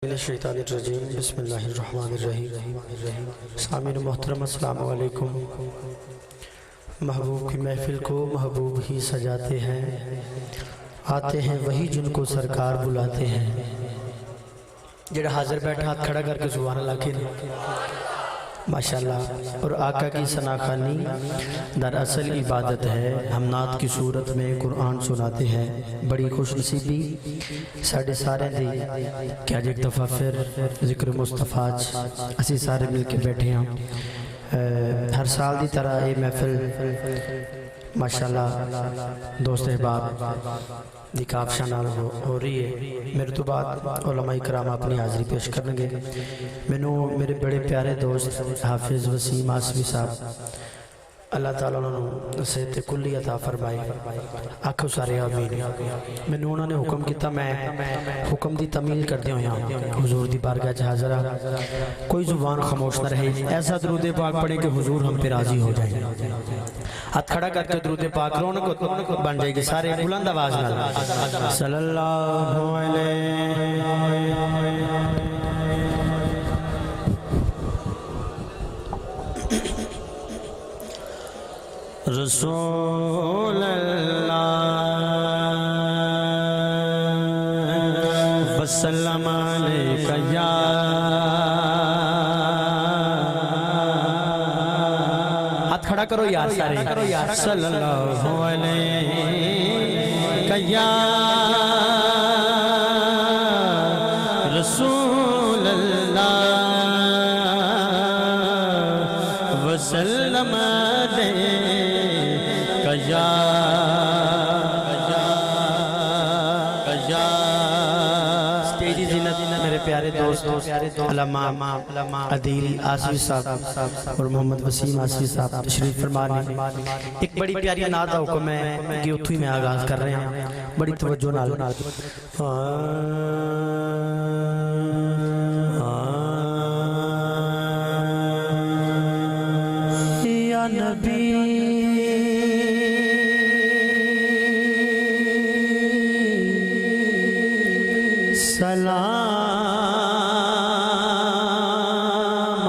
الشیطان الرجیم بسم اللہ الرحمن الرحیم سامعین محترم السلام علیکم۔ محبوب کی محفل کو محبوب ہی سجاتے ہیں، آتے ہیں وہی جن کو سرکار بلاتے ہیں۔ جڑا حاضر بیٹھا ہاتھ کھڑا کر کے سبحان اللہ کی ماشاءاللہ۔ اور آقا کی ثناخوانی دراصل عبادت ہے۔ ہم نعت کی صورت میں قرآن سناتے ہیں، بڑی خوش نصیبی ساڑھے سارے دی کہ آج ایک دفعہ پھر ذکر مصطفیٰ اسی سارے مل کے بیٹھے ہیں۔ ہر سال دی طرح یہ محفل ماشاءاللہ دوست احباب دی کافشہ نال ہو رہی ہے۔ میرے تو بعد علماء کرام اپنی حاضری پیش کرنگے۔ میرے بڑے پیارے دوست حافظ وسیم آسوی صاحب، اللہ تعالیٰ نے صحت کلی عطا فرمائی، آکھو سارے آمین۔ انہوں نے حکم کیتا، میں حکم دی تمیل کر دیا ہوں حضور دی بارگاہ چ حاضر کوئی زبان خاموش نہ رہے، ایسا درود پاک پڑھیں کہ حضور ہم پہ راضی ہو جائیں۔ ہاتھ کھڑا کر کے درود پاک رونق بن جائے گی، سارے بلند آواز نہ صلی اللہ علیہ رسول اللہ وسلم علیکہ یا ہاتھ کھڑا کرو یار سارے صلی اللہ علیہ یا رسول اللہ وسلم سٹیجی زینت میرے پیارے دوست علامہ عدیل آسوی صاحب اور محمد وسیم آسوی صاحب تشریف فرمانے۔ ایک بڑی پیاری نعت حکم ہے کہ اتھوئی میں آغاز کر رہے ہیں، بڑی توجہ نال یا نبی سلام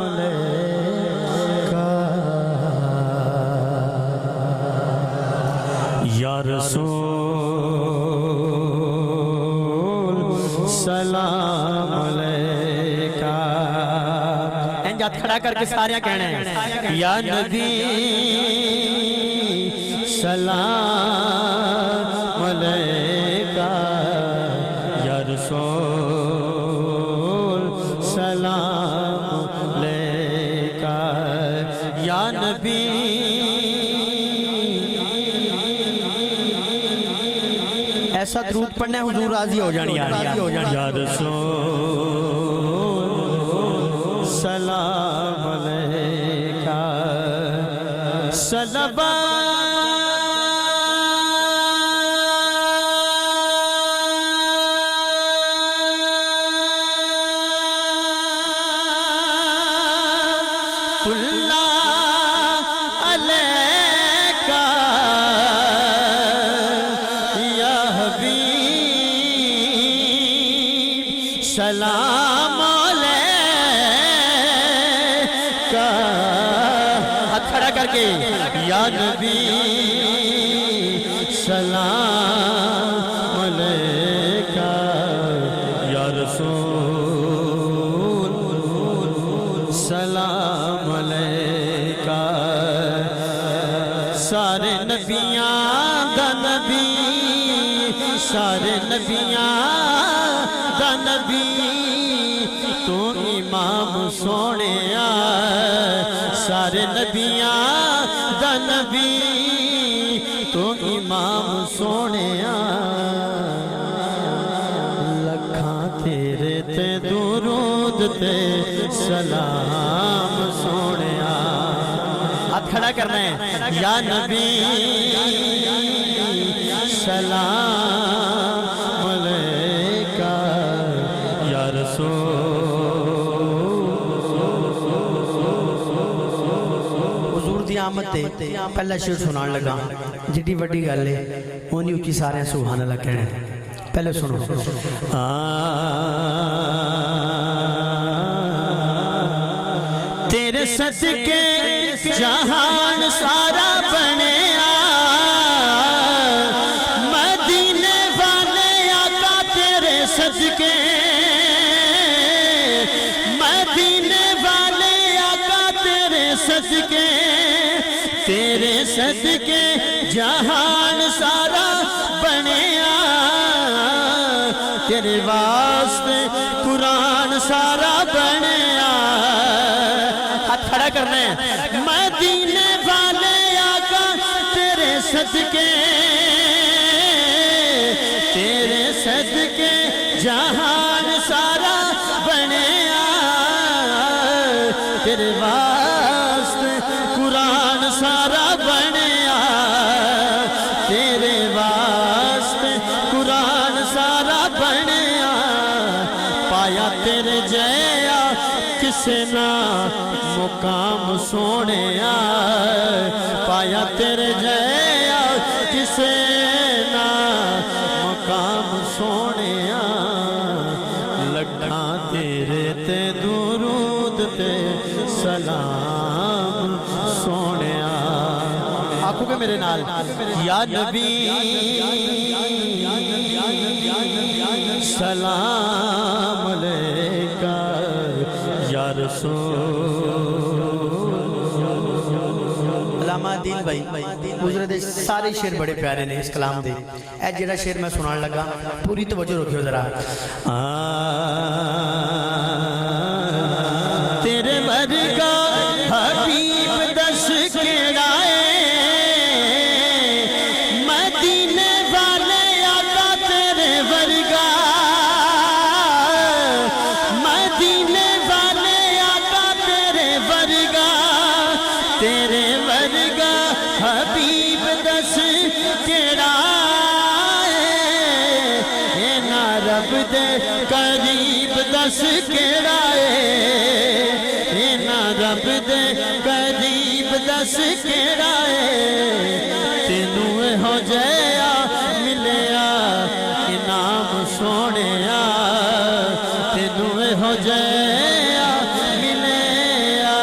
علیکہ یا رسول سلام علیکہ۔ انجات کھڑا کر کے سارے کہنے ہیں یا نبی سلام علیکہ یا رسول سلام علیکہ یا نبی ایسا درود پڑھنے حضور راضی ہو جانی یا رسول سلام علیکہ صلوات سلام علیکہ ہاتھ کھڑا کر کے یا نبی سلام علیکہ یا رسول سلام علیکہ سارے نبیاں دا نبی سارے نبیاں دا نبی تو امام سونے سارے نبیاں دا نبی تو امام سونے لکھاں تیرے تے درود تے سلام سونے ہاتھ کھڑا کرنا ہے یا نبی سلام علیکہ یا رسول حضور دی آمد تے پہلا شعر سنان لگا جڑی وڈی گل ہے اونی اچھی سارے سبحان اللہ کہنے۔ پہلے سنو صدقے جہان سارا بنیا مدینے والے آقا تیرے صدقے مدینے والے آقا تیرے صدقے تیرے صدقے جہان سارا بنیا تیرے واسطے قرآن سارا بنیا ہاتھ کھڑا کرنے مدینے والے آقا تیرے صدقے جہان سارا بنیا تیرے واسطے قرآن سارا بنیا تیرے واسطے قرآن سارا بنیا پایا تیرے جیا کسے نہ مقام سونے پایا تیرے جیا کسے نہ مقام سونے لکھاں تیرے تے درود تے سلام سونے آنکھوں کے میرے نال یا نبی سلام علیکہ یا رسول علامہ دین بھائی حضور دے سارے شعر بڑے پیارے نے اس کلام دے اے جڑا شعر میں سنان لگا پوری توجہ رکھیو ذرا تیرے ورگا حبیب دس کیڑائے مدینے والے آقا تیرے ورگا مدینے والے آقا تیرے ورگا تیرے ورگا حبیب دس کیڑائے اے نا رب دے قریب دس کیڑائے اے نا رب دے قریب دس کیڑائے تینوں ہو جایا ملیا انعام سونیا تینوں ہو جایا ملیا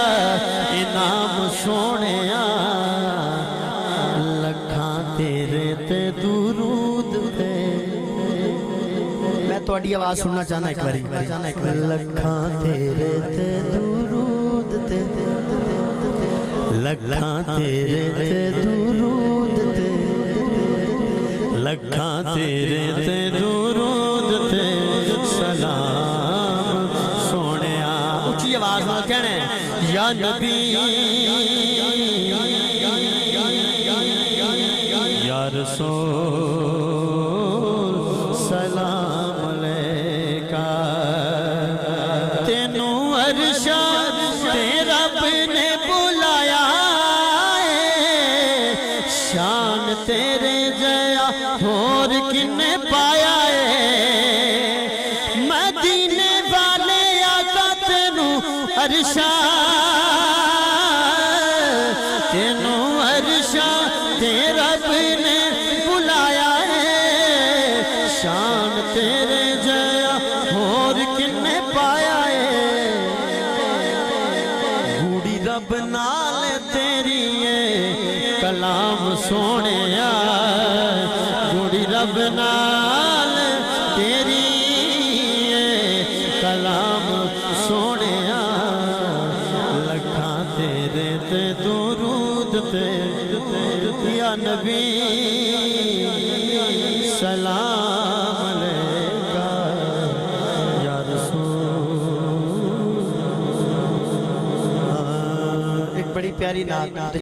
انعام سونیا لکھاں تیرے تے درود تے میں توڑی آواز سننا چاہنا ایک باری لکھاں تیرے تے درود تے لکھاں تیرے تے درود تے لکھاں تیرے تے درود تے سلام سونے اچھی آواز میں کہنے یا نبی یا رسول سلام علیکہ تینوں عرشہ تیرا نے بلایا شان تیرے جیا اور کن پایا مدینے والے آقا تینوں عرشہ تینوں عرشہ تیرا نے بلایا شان تیرے جیا اور کن پایا گوڑی رب نال تیری کلام سونے گوڑی رب نال تیری کلام سونے لکھاں تیرے تے درود تے یا نبی سلام علیکہ یا رسول ایک بڑی پیاری نعت